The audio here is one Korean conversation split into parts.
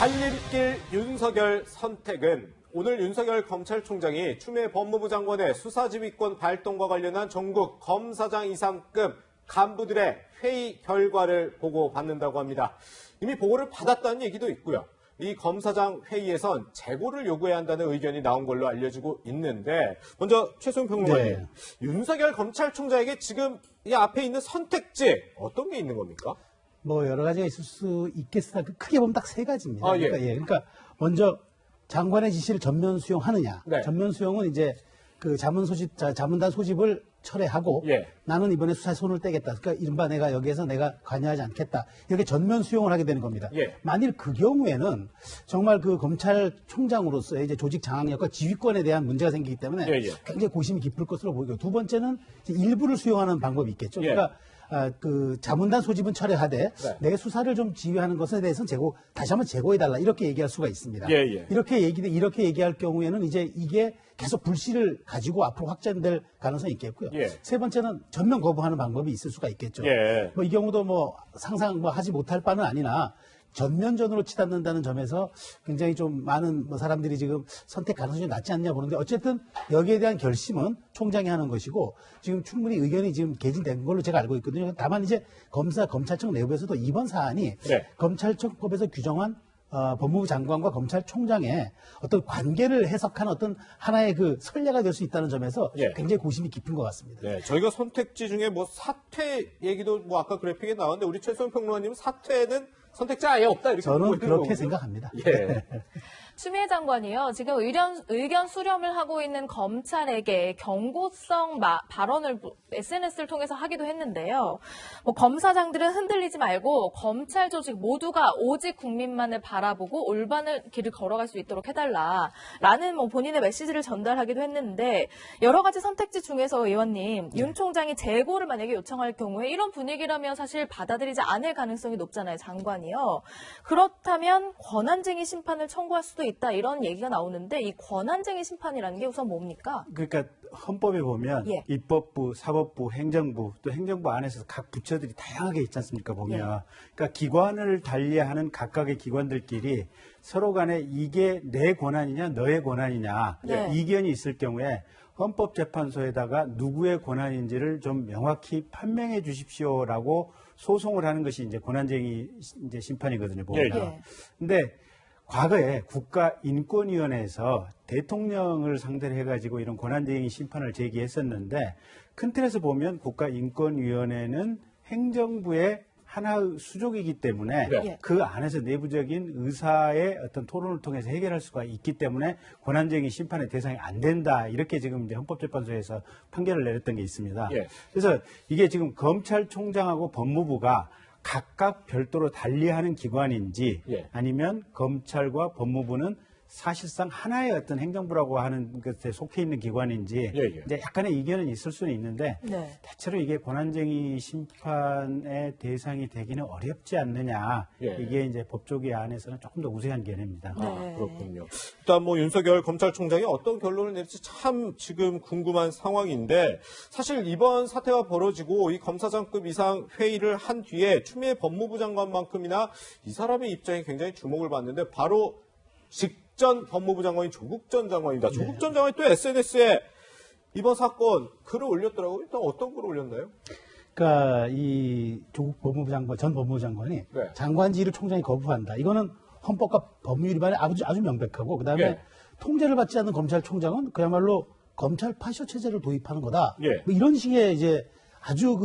갈림길 윤석열 선택은 오늘 윤석열 검찰총장이 추미애 법무부 장관의 수사지휘권 발동과 관련한 전국 검사장 이상급 간부들의 회의 결과를 보고받는다고 합니다. 이미 보고를 받았다는 얘기도 있고요. 이 검사장 회의에선 재고를 요구해야 한다는 의견이 나온 걸로 알려지고 있는데 먼저 최소영 평론가님, 네. 윤석열 검찰총장에게 지금 이 앞에 있는 선택지 어떤 게 있는 겁니까? 뭐 여러 가지가 있을 수 있겠으나 크게 보면 딱 세 가지입니다. 아, 예. 그러니까 먼저 장관의 지시를 전면 수용하느냐. 네. 전면 수용은 이제 그 자문단 소집을 철회하고 예. 나는 이번에 수사에 손을 떼겠다. 그러니까 이른바 내가 여기에서 내가 관여하지 않겠다. 이렇게 전면 수용을 하게 되는 겁니다. 예. 만일 그 경우에는 정말 그 검찰총장으로서의 이제 조직 장악력과 지휘권에 대한 문제가 생기기 때문에 예, 예. 굉장히 고심이 깊을 것으로 보이고, 두 번째는 이제 일부를 수용하는 방법이 있겠죠. 예. 그러니까 그 자문단 소집은 철회하되 네. 내 수사를 좀 지휘하는 것에 대해서는 다시 한번 제고해달라, 이렇게 얘기할 수가 있습니다. 예, 예. 이렇게 얘기할 경우에는 이제 이게 계속 불씨를 가지고 앞으로 확전될 가능성이 있겠고요. 예. 세 번째는 전면 거부하는 방법이 있을 수가 있겠죠. 예. 뭐 이 경우도 뭐 상상 하지 못할 바는 아니나 전면전으로 치닫는다는 점에서 굉장히 좀 많은 사람들이 지금 선택 가능성이 낮지 않냐 보는데, 어쨌든 여기에 대한 결심은 총장이 하는 것이고 지금 충분히 의견이 지금 개진된 걸로 제가 알고 있거든요. 다만 이제 검찰청 내부에서도 이번 사안이 네. 검찰청법에서 규정한 법무부 장관과 검찰총장의 어떤 관계를 해석하는 어떤 하나의 그 선례가 될 수 있다는 점에서 예. 굉장히 고심이 깊은 것 같습니다. 네, 저희가 선택지 중에 뭐 사퇴 얘기도 뭐 아까 그래픽에 나왔는데 우리 최소영 평론가님은 사퇴는 선택지 아예 없다 이렇게 저는 보고 있는 그렇게 거군요. 생각합니다. 예. 추미애 장관이요, 지금 의견 수렴을 하고 있는 검찰에게 경고성 발언을 SNS를 통해서 하기도 했는데요. 뭐 검사장들은 흔들리지 말고 검찰 조직 모두가 오직 국민만을 바라보고 올바른 길을 걸어갈 수 있도록 해달라라는 뭐 본인의 메시지를 전달하기도 했는데, 여러 가지 선택지 중에서 의원님, 윤 총장이 재고를 만약에 요청할 경우에 이런 분위기라면 사실 받아들이지 않을 가능성이 높잖아요, 장관이요. 그렇다면 권한쟁의 심판을 청구할 수도 있다, 이런 얘기가 나오는데, 이 권한쟁의 심판이라는 게 우선 뭡니까? 그러니까 헌법에 보면 예. 입법부, 사법부, 행정부, 또 행정부 안에서 각 부처들이 다양하게 있지 않습니까, 보면. 그러니까 기관을 달리하는 각각의 기관들끼리 서로 간에 이게 내 권한이냐 너의 권한이냐 예. 이견이 있을 경우에 헌법재판소에다가 누구의 권한인지를 좀 명확히 판명해 주십시오라고 소송을 하는 것이 이제 권한쟁의 이제 심판이거든요, 보면. 예. 근데 과거에 국가인권위원회에서 대통령을 상대로 해가지고 이런 권한쟁의 심판을 제기했었는데, 큰 틀에서 보면 국가인권위원회는 행정부의 하나의 수족이기 때문에 네. 그 안에서 내부적인 의사의 어떤 토론을 통해서 해결할 수가 있기 때문에 권한쟁의 심판의 대상이 안 된다, 이렇게 지금 이제 헌법재판소에서 판결을 내렸던 게 있습니다. 예. 그래서 이게 지금 검찰총장하고 법무부가 각각 별도로 달리하는 기관인지 예. 아니면 검찰과 법무부는 사실상 하나의 어떤 행정부라고 하는 것에 속해 있는 기관인지 예, 예. 이제 약간의 이견은 있을 수는 있는데 네. 대체로 이게 권한쟁의 심판의 대상이 되기는 어렵지 않느냐. 예. 이게 이제 법조계 안에서는 조금 더 우세한 견해입니다. 네. 아, 그렇군요. 일단 뭐 윤석열 검찰총장이 어떤 결론을 낼지 참 지금 궁금한 상황인데, 사실 이번 사태가 벌어지고 이 검사장급 이상 회의를 한 뒤에 추미애 법무부 장관만큼이나 이 사람의 입장이 굉장히 주목을 받는데, 바로 직전 법무부 장관인 조국 전 장관입니다. 조국 전 장관이 또 SNS에 이번 사건 글을 올렸더라고요. 일단 어떤 글을 올렸나요? 그러니까 이 조국 전 법무부 장관이 네. 장관직을 총장이 거부한다. 이거는 헌법과 법률 위반에 아주 명백하고, 그다음에 예. 통제를 받지 않는 검찰총장은 그야말로 검찰 파쇼 체제를 도입하는 거다. 예. 뭐 이런 식의 이제 아주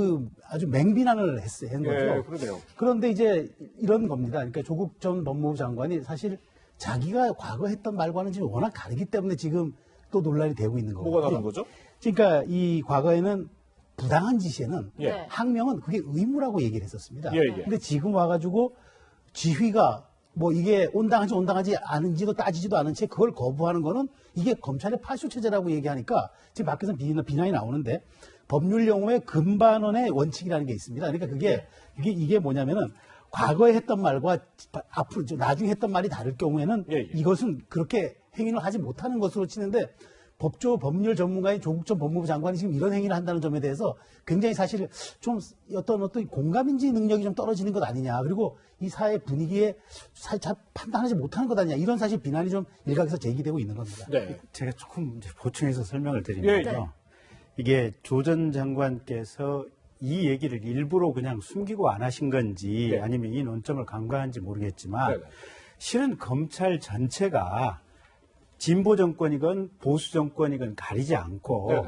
맹비난을 한 거죠. 예, 그러네요. 그런데 이제 이런 겁니다. 그러니까 조국 전 법무부 장관이 사실 자기가 과거 했던 말과는 지금 워낙 다르기 때문에 지금 또 논란이 되고 있는 거거든요. 뭐가 다른 거죠? 그러니까 이 과거에는 부당한 지시에는 예. 항명은 그게 의무라고 얘기를 했었습니다. 예, 예. 근데 지금 와가지고 지휘가 뭐 이게 온당하지 않은지도 따지지도 않은 채 그걸 거부하는 거는 이게 검찰의 파쇼 체제라고 얘기하니까 지금 밖에서 비난이 나오는데, 법률 용어의 금반원의 원칙이라는 게 있습니다. 그러니까 이게 뭐냐면은 과거에 했던 말과 앞으로 나중에 했던 말이 다를 경우에는 예, 예. 이것은 그렇게 행위를 하지 못하는 것으로 치는데, 법률 전문가인 조국 전 법무부 장관이 지금 이런 행위를 한다는 점에 대해서 굉장히 사실 좀 어떤 공감인지 능력이 좀 떨어지는 것 아니냐. 그리고 이 사회 분위기에 잘 판단하지 못하는 것 아니냐. 이런 사실 비난이 좀 일각에서 제기되고 있는 겁니다. 네. 제가 조금 이제 보충해서 설명을 드리면요. 예, 예. 이게 조 전 장관께서 이 얘기를 일부러 그냥 숨기고 안 하신 건지 네. 아니면 이 논점을 간과한지 모르겠지만 네. 실은 검찰 전체가 진보 정권이건 보수 정권이건 가리지 않고 네.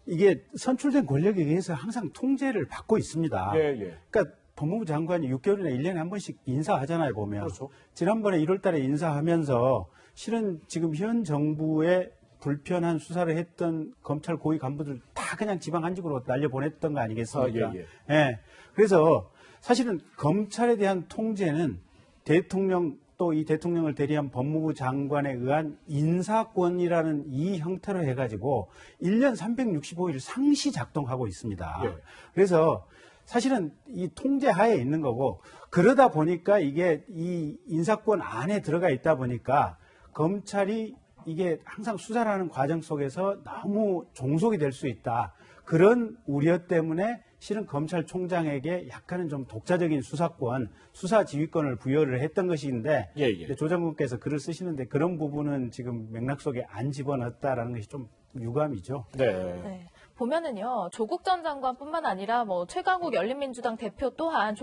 이게 선출된 권력에 의해서 항상 통제를 받고 있습니다. 예, 예. 그러니까 법무부 장관이 6개월이나 1년에 한 번씩 인사하잖아요, 보면. 그렇죠. 지난번에 1월 달에 인사하면서 실은 지금 현 정부의 불편한 수사를 했던 검찰 고위 간부들 다 그냥 지방 한직으로 날려보냈던 거 아니겠습니까? 아, 예, 예. 그래서 사실은 검찰에 대한 통제는 대통령 또 이 대통령을 대리한 법무부 장관에 의한 인사권이라는 이 형태로 해가지고 1년 365일 상시 작동하고 있습니다. 예. 그래서 사실은 이 통제 하에 있는 거고 그러다 보니까 이게 이 인사권 안에 들어가 있다 보니까 검찰이 이게 항상 수사를 하는 과정 속에서 너무 종속이 될 수 있다. 그런 우려 때문에 실은 검찰총장에게 약간은 좀 독자적인 수사권, 수사 지휘권을 부여를 했던 것인데 예, 예. 조 장관께서 글을 쓰시는데 그런 부분은 지금 맥락 속에 안 집어넣었다라는 것이 좀 유감이죠. 네. 네. 보면은요, 조국 전 장관뿐만 아니라 뭐 최강욱 열린민주당 대표 또한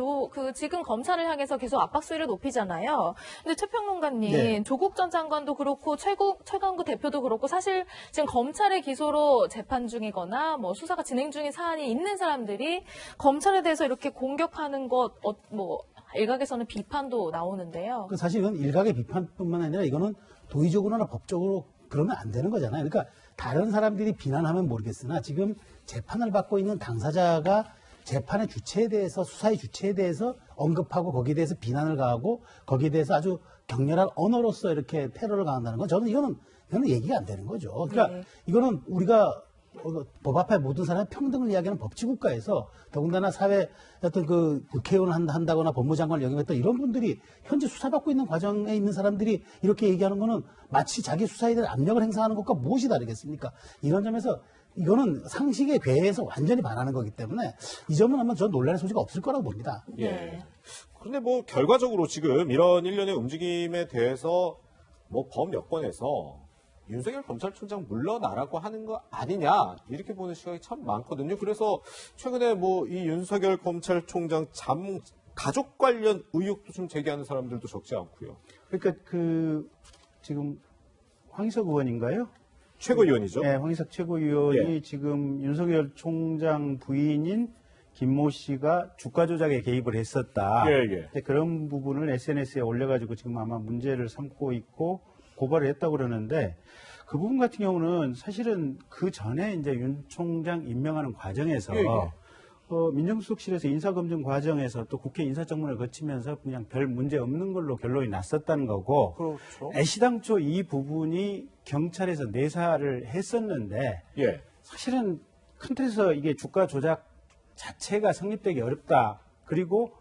지금 검찰을 향해서 계속 압박 수위를 높이잖아요. 근데 최평론가님, 네. 조국 전 장관도 그렇고 최강욱 대표도 그렇고 사실 지금 검찰의 기소로 재판 중이거나 뭐 수사가 진행 중인 사안이 있는 사람들이 검찰에 대해서 이렇게 공격하는 것, 뭐 일각에서는 비판도 나오는데요. 그 사실 이건 일각의 비판뿐만 아니라 이거는 도의적으로나 법적으로 그러면 안 되는 거잖아요. 그러니까 다른 사람들이 비난하면 모르겠으나 지금 재판을 받고 있는 당사자가 재판의 주체에 대해서 수사의 주체에 대해서 언급하고 거기에 대해서 비난을 가하고 거기에 대해서 아주 격렬한 언어로서 이렇게 테러를 가한다는 건 저는 이거는 얘기가 안 되는 거죠. 그러니까 네. 이거는 우리가 법 앞에 모든 사람의 평등을 이야기하는 법치국가에서 더군다나 사회 어떤 그 국회의원을 한다거나 법무장관을 역임했던 이런 분들이 현재 수사받고 있는 과정에 있는 사람들이 이렇게 얘기하는 거는 마치 자기 수사에 대한 압력을 행사하는 것과 무엇이 다르겠습니까? 이런 점에서 이거는 상식에 괴해서 완전히 반하는 거기 때문에 이 점은 아마 전 논란의 소지가 없을 거라고 봅니다. 예. 그런데 뭐 결과적으로 지금 이런 일련의 움직임에 대해서 뭐 법 여건에서 윤석열 검찰총장 물러나라고 하는 거 아니냐 이렇게 보는 시각이 참 많거든요. 그래서 최근에 뭐 이 윤석열 검찰총장 가족 관련 의혹도 좀 제기하는 사람들도 적지 않고요. 그러니까 지금 황희석 의원인가요? 최고위원이죠. 네, 황희석 최고위원이 예. 지금 윤석열 총장 부인인 김모 씨가 주가 조작에 개입을 했었다. 예, 예. 근데 그런 부분을 SNS에 올려가지고 지금 아마 문제를 삼고 있고 고발을 했다고 그러는데 그 부분 같은 경우는 사실은 그 전에 이제 윤 총장 임명하는 과정에서 예, 예. 민정수석실에서 인사검증 과정에서 또 국회 인사청문회를 거치면서 그냥 별 문제 없는 걸로 결론이 났었다는 거고 그렇죠. 애시당초 이 부분이 경찰에서 내사를 했었는데 예. 사실은 큰 틀에서 이게 주가 조작 자체가 성립되기 어렵다. 그리고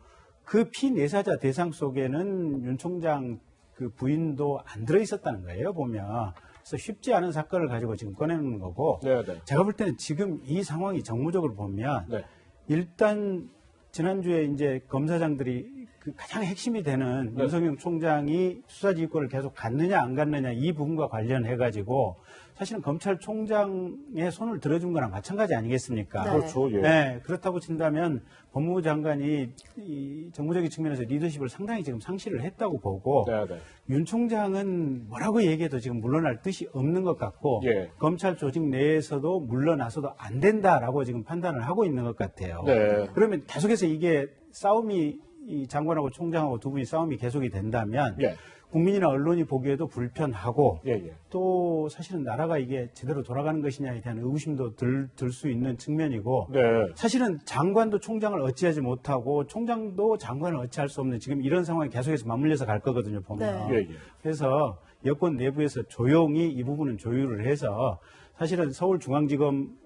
그 피내사자 대상 속에는 윤 총장 그 부인도 안 들어있었다는 거예요, 보면. 그래서 쉽지 않은 사건을 가지고 지금 꺼내는 거고. 네, 네. 제가 볼 때는 지금 이 상황이 정무적으로 보면 네. 일단 지난주에 이제 검사장들이 그 가장 핵심이 되는 네. 윤석열 총장이 수사지휘권을 계속 갖느냐 안 갖느냐 이 부분과 관련해 가지고 사실은 검찰총장의 손을 들어준 거랑 마찬가지 아니겠습니까? 네. 그렇죠. 예. 네, 그렇다고 친다면 법무부 장관이 이 정무적인 측면에서 리더십을 상당히 지금 상실을 했다고 보고 네, 네. 윤 총장은 뭐라고 얘기해도 지금 물러날 뜻이 없는 것 같고 예. 검찰 조직 내에서도 물러나서도 안 된다라고 지금 판단을 하고 있는 것 같아요. 네. 그러면 계속해서 이게 싸움이 이 장관하고 총장하고 두 분이 싸움이 계속이 된다면 예. 국민이나 언론이 보기에도 불편하고 예, 예. 또 사실은 나라가 이게 제대로 돌아가는 것이냐에 대한 의구심도 들 수 있는 측면이고 네. 사실은 장관도 총장을 어찌하지 못하고 총장도 장관을 어찌할 수 없는 지금 이런 상황이 계속해서 맞물려서 갈 거거든요, 보면. 네. 예, 예. 그래서 여권 내부에서 조용히 이 부분은 조율을 해서 사실은 서울중앙지검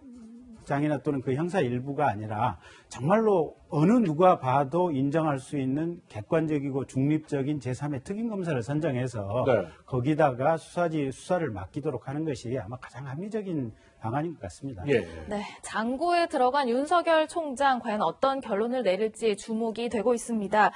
검사장이나 또는 그 형사 일부가 아니라 정말로 어느 누가 봐도 인정할 수 있는 객관적이고 중립적인 제3의 특임검사를 선정해서 네. 거기다가 수사를 맡기도록 하는 것이 아마 가장 합리적인 방안인 것 같습니다. 예. 네, 장고에 들어간 윤석열 총장 과연 어떤 결론을 내릴지 주목이 되고 있습니다.